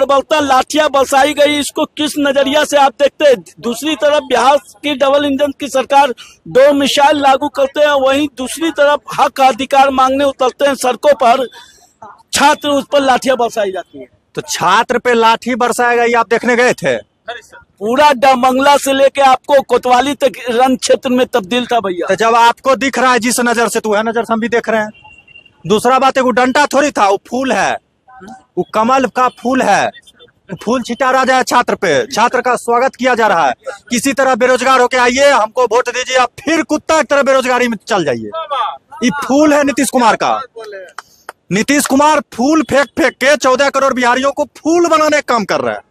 बर्बरता लाठियां बरसाई गई, इसको किस नजरिया से आप देखते हैं? दूसरी तरफ बिहार की डबल इंजन की सरकार 2 मिसाइल लागू करते हैं, वहीं दूसरी तरफ हक अधिकार मांगने उतरते हैं सड़कों पर, छात्र उस पर लाठियां बरसाई जाती है। तो छात्र पे लाठी बरसाया गया, ये आप देखने गए थे? पूरा डमंगला से लेके आपको कोतवाली तक रण क्षेत्र में तब्दील था भैया। तो जब आपको दिख रहा है जिस नजर से, तो वह नजर से हम भी देख रहे हैं। दूसरा बात है, वो डंडा थोड़ी था, वो फूल है, वो कमल का फूल है, फूल छिटा रहा जाए छात्र पे, छात्र का स्वागत किया जा रहा है। किसी तरह बेरोजगार होके आइए, हमको वोट दीजिए, आप फिर कुत्ता की तरह बेरोजगारी में चल जाइए। ये फूल है नीतीश कुमार का। नीतीश कुमार फूल फेंक फेंक के 14 करोड़ बिहारियों को फूल बनाने का काम कर रहा है।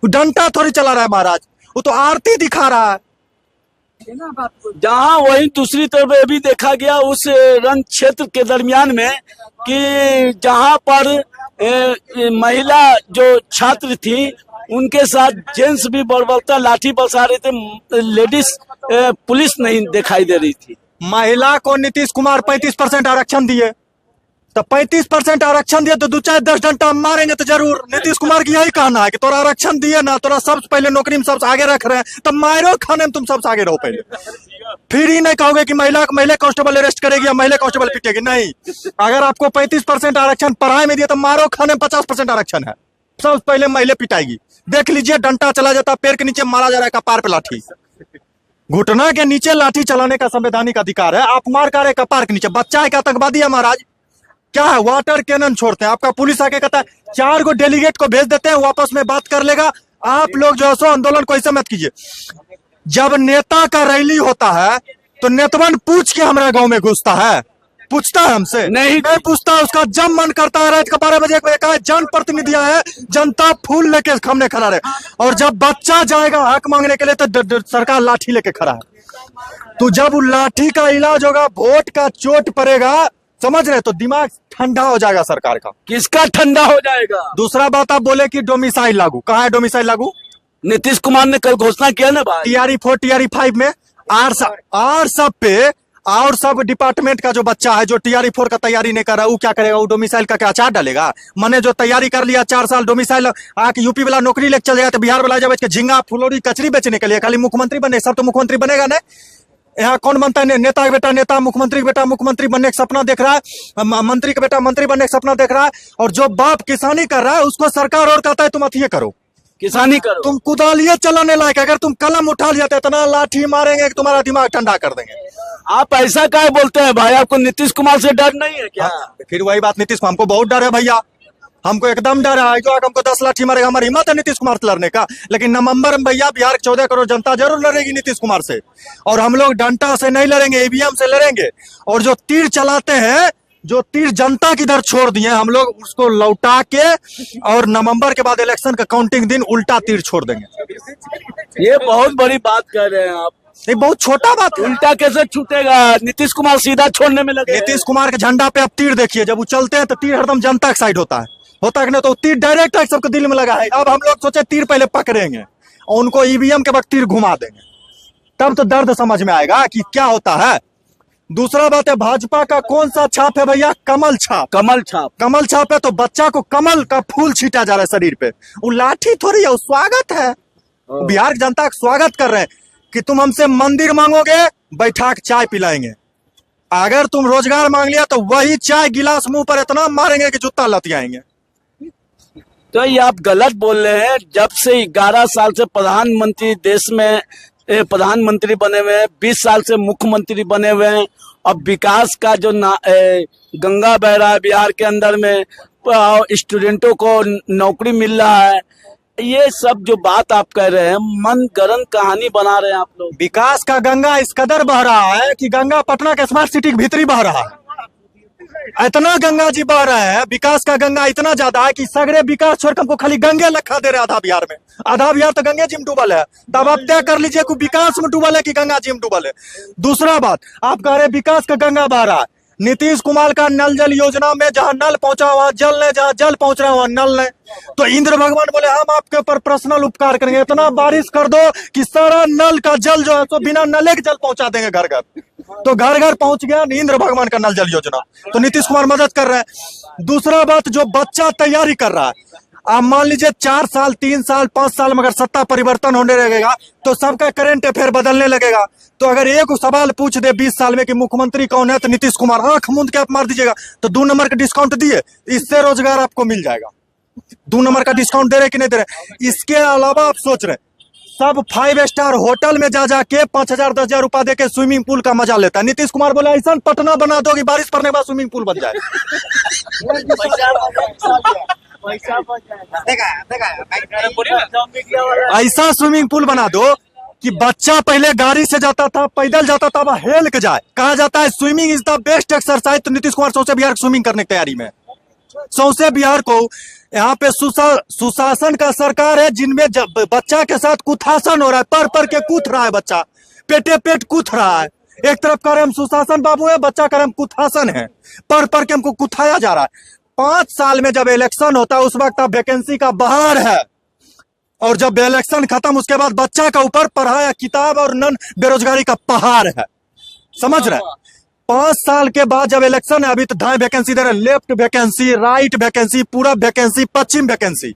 वो डंडा थोड़ी चला रहा है महाराज, वो तो आरती दिखा रहा है। जहां वही दूसरी तरफ ये भी देखा गया उस रण क्षेत्र के दरमियान में कि जहां पर महिला जो छात्र थी उनके साथ जेंट्स भी बर्बरता लाठी बरसा रहे थे, लेडीज पुलिस नहीं दिखाई दे रही थी। महिला को नीतीश कुमार 35% आरक्षण दिए, तो 35% आरक्षण दिए तो 2 चाहे 10 डंडा मारेंगे तो जरूर। नीतीश कुमार की यही कहना है कि तोरा आरक्षण दिए ना, तोरा सबसे पहले नौकरी में सबसे आगे रख रहे हैं, तो मारो खाने में तुम सबसे आगे रहो पहले। फिर ही नहीं कहोगे कि महिला कांस्टेबल अरेस्ट करेगी या महिला कांस्टेबल पिटेगी, नहीं। अगर आपको 35% आरक्षण पढ़ाई में दिया तो मारो खाने में 50% आरक्षण है, सबसे पहले महिला पिटाएगी। देख लीजिए, डंडा चला जाता, पैर के नीचे मारा जा रहा है, कपार पे लाठी, घुटना के नीचे लाठी चलाने का संवैधानिक अधिकार है। आप मार कर कपार के नीचे, बच्चा है क्या आतंकवादी है महाराज? क्या है, वाटर कैनन छोड़ते हैं। आपका पुलिस आके कहता है 4 को डेलीगेट को भेज देते हैं, वापस में बात कर लेगा। आप लोग जो है सो आंदोलन को ऐसे मत कीजिए। जब नेता का रैली होता है तो नेतवन पूछ के हमारे गांव में घुसता है, पूछता है हमसे? नहीं पूछता। उसका जब मन करता है रात के 12 बजे का जन प्रतिनिधियां है, जनता फूल लेके सामने खड़ा रहे, और जब बच्चा जाएगा हक मांगने के लिए तो सरकार लाठी लेके खड़ा है। तो जब लाठी का इलाज होगा, वोट का चोट पड़ेगा, समझ रहे, तो दिमाग ठंडा हो जाएगा सरकार का। किसका ठंडा हो जाएगा? दूसरा बात, आप बोले कि डोमिसाइल लागू, कहाँ है डोमिसाइल लागू? नीतीश कुमार ने कल घोषणा किया ना भाई, TRE 4 TRE 5 में आर सब पे, और सब डिपार्टमेंट का जो बच्चा है जो TRE 4 का तैयारी नहीं कर रहा, वो क्या करेगा? वो डोमिसाइल का क्या अचार डालेगा? मैंने जो तैयारी कर लिया 4 साल, डोमिसाइल आके यूपी वाला नौकरी लेके चल जाएगा, तो बिहार वाला जब झींगा फुलौरी कचरी बेचने के लिए खाली मुख्यमंत्री बने, सब तो मुख्यमंत्री बनेगा नहीं। यहाँ कौन बनता है? नेता का बेटा नेता, मुख्यमंत्री का बेटा मुख्यमंत्री बनने का सपना देख रहा है, मंत्री का बेटा मंत्री बनने का सपना देख रहा है, और जो बाप किसानी कर रहा है उसको सरकार और कहता है तुम अथिये करो, किसानी करो, तुम कुदालिये चलाने लायक। अगर तुम कलम उठा लिया तो इतना लाठी मारेंगे कि तुम्हारा दिमाग ठंडा कर देंगे। आप ऐसा क्या बोलते हैं भाई? आपको नीतीश कुमार से डर नहीं है क्या? फिर वही बात, नीतीश कुमार हमको बहुत डर है भैया, हमको एकदम डर है। जो हमको 10 लाठी मारेगा, हमारी हिम्मत है नीतीश कुमार से लड़ने का, लेकिन नवंबर में भैया बिहार की 14 करोड़ जनता जरूर लड़ेगी नीतीश कुमार से। और हम लोग डंडा से नहीं लड़ेंगे, EVM से लड़ेंगे। और जो तीर चलाते हैं, जो तीर जनता की दर छोड़ दिए, हम लोग उसको लौटा के और नवंबर के बाद इलेक्शन का काउंटिंग दिन उल्टा तीर छोड़ देंगे। ये बहुत बड़ी बात कह रहे हैं आप। ये बहुत छोटा बात है। उल्टा कैसे छूटेगा? नीतीश कुमार सीधा छोड़ने में लगे। नीतीश कुमार के झंडा पे आप तीर देखिए, जब वो चलते हैं तो तीर हरदम जनता के साइड होता है कि नहीं? तो तीर डायरेक्ट सबके दिल में लगा है। अब हम लोग सोचे तीर पहले पकड़ेंगे और उनको EVM के वक्त तीर घुमा देंगे, तब तो दर्द समझ में आएगा कि क्या होता है। दूसरा बात है, भाजपा का कौन सा छाप है भैया? कमल छाप। कमल छाप, कमल छाप है, तो बच्चा को कमल का फूल छीटा जा रहा है शरीर पे। वो लाठी थोड़ी है, वो स्वागत है। बिहार की जनता का स्वागत कर रहे हैं कि तुम हमसे मंदिर मांगोगे, बैठा के चाय पिलाएंगे। अगर तुम रोजगार मांग लिया तो वही चाय गिलास मुंह पर इतना मारेंगे कि जूता लतियाएंगे। तो ये आप गलत बोल रहे हैं। जब से 11 साल से प्रधानमंत्री देश में प्रधानमंत्री बने हुए हैं, 20 साल से मुख्यमंत्री बने हुए हैं, अब विकास का जो गंगा बह रहा है बिहार के अंदर में, स्टूडेंटों को नौकरी मिल रहा है, ये सब जो बात आप कह रहे हैं मन गढ़ंत कहानी बना रहे हैं आप लोग। विकास का गंगा इस कदर बह रहा है कि गंगा पटना के स्मार्ट सिटी के भीतरी बह रहा है। इतना गंगा जी बह रहे हैं, विकास का गंगा इतना ज्यादा है कि सगरे विकास छोड़ हमको खाली गंगे लखा दे रहे आधा बिहार में। आधा बिहार तो गंगे जी में डूबल है। तब आप तय कर लीजिए कि विकास में डूबल है कि गंगा जी में डूबल है। दूसरा बात, आप कह रहे विकास का गंगा बह रहा है। नीतीश कुमार का नल जल योजना में जहां नल पहुंचा वहां जल नहीं, जहां जल पहुंच रहा है वहां नल नहीं। तो इंद्र भगवान बोले हम आपके ऊपर पर्सनल उपकार करेंगे, इतना बारिश कर दो कि सारा नल का जल जो है तो बिना नले के जल पहुंचा देंगे घर घर। तो घर घर पहुंच गया इंद्र भगवान का नल जल योजना। तो नीतीश कुमार मदद कर रहे हैं। दूसरा बात, जो बच्चा तैयारी कर रहा है, आप मान लीजिए 4 साल 3 साल 5 साल में अगर सत्ता परिवर्तन होने लगेगा तो सबका करंट अफेयर बदलने लगेगा। तो अगर एक सवाल पूछ दे 20 साल में कि मुख्यमंत्री कौन है, तो नीतीश कुमार, आंख मूंद के आप मार दीजिएगा। तो 2 नंबर का डिस्काउंट दिए, इससे रोजगार आपको मिल जाएगा। 2 नंबर का डिस्काउंट दे रहे कि नहीं दे रहे। इसके अलावा आप सोच रहे सब 5 स्टार होटल में जा जाके 5,000 10,000 रुपया देके स्विमिंग पूल का मजा लेता है। नीतीश कुमार बोला ऐसा पटना बना दो कि बारिश पड़ने के बाद स्विमिंग पूल बन जाए। ऐसा स्विमिंग पूल बना दो कि बच्चा पहले गाड़ी से जाता था, पैदल जाता था, अब हेल के जाए। कहा जाता है swimming is the best exercise. तो नीतीश कुमार सौसे बिहार स्विमिंग करने की तैयारी में, सौसे बिहार को यहाँ पे सुशासन का सरकार है, जिनमें बच्चा के साथ कुथासन हो रहा है। पर के कूथ रहा है बच्चा, पेटे पेट कूथ रहा है। एक तरफ कह रहे हम सुशासन बाबू है, बच्चा कह रहे हम कुथासन है। पर के हमको कुथाया जा रहा है। 5 साल में जब इलेक्शन होता है उस वक्त अब वैकेंसी का बहार है, और जब इलेक्शन खत्म उसके बाद बच्चा का ऊपर पढ़ाया किताब और नन बेरोजगारी का पहाड़ है। समझ रहे हैं? 5 साल के बाद जब इलेक्शन है, अभी तो 2.5 वैकेंसी दे रहे, लेफ्ट वैकेंसी, राइट वैकेंसी, पूरब वैकेंसी, पश्चिम वैकेंसी।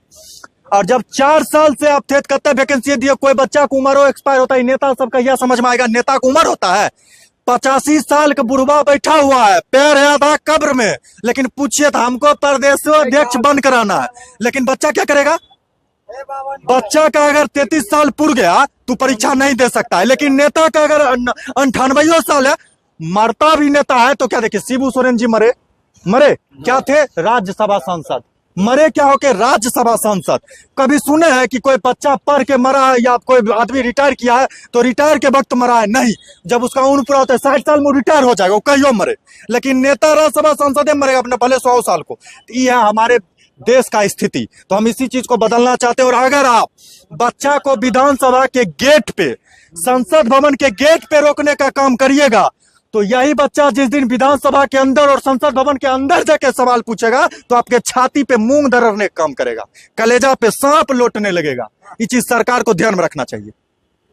और जब 4 साल से आप थे कत्ते वैकेंसी दिए, कोई बच्चा को उम्र हो एक्सपायर होता है। नेता सबका यह समझ में आएगा, नेता को उम्र होता है। 85 साल का बुढ़वा बैठा हुआ है, पैर है आधा कब्र में, लेकिन पूछिए तो हमको प्रदेश अध्यक्ष बन कराना है। लेकिन बच्चा क्या करेगा? बच्चा का अगर 33 साल पूर गया तो परीक्षा नहीं दे सकता है। लेकिन नेता का अगर 98 साल है, मरता भी नेता है तो क्या देखिए, शिबू सोरेन जी मरे क्या थे? राज्यसभा सांसद। मरे क्या होके? राज्यसभा सांसद। कभी सुने हैं कि कोई बच्चा पढ़ के मरा है, या कोई आदमी रिटायर किया है तो रिटायर के वक्त मरा है? नहीं, जब उसका उम्र पूरा होता है 60 साल में रिटायर हो जाएगा, वो कहियो मरे। लेकिन नेता राज्यसभा सांसद मरेगा अपने भले 100 साल को। ये है हमारे देश का स्थिति। तो हम इसी चीज को बदलना चाहते हैं। और अगर आप बच्चा को विधानसभा के गेट पे, संसद भवन के गेट पे रोकने का काम करिएगा, तो यही बच्चा जिस दिन विधानसभा के अंदर और संसद भवन के अंदर जाके सवाल पूछेगा तो आपके छाती पे मूंग दरड़ने का काम करेगा, कलेजा पे सांप लौटने लगेगा। ये चीज सरकार को ध्यान में रखना चाहिए।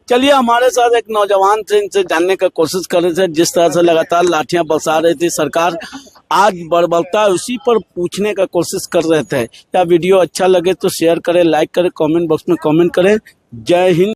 चलिए, हमारे साथ एक नौजवान थे, इनसे जानने का कोशिश कर रहे थे। जिस तरह से लगातार लाठियां बरसा रही थी सरकार, आज बर्बरता उसी पर पूछने का कोशिश कर रहे थे। या वीडियो अच्छा लगे तो शेयर करें, लाइक करें, कमेंट बॉक्स में कमेंट करें। जय हिंद।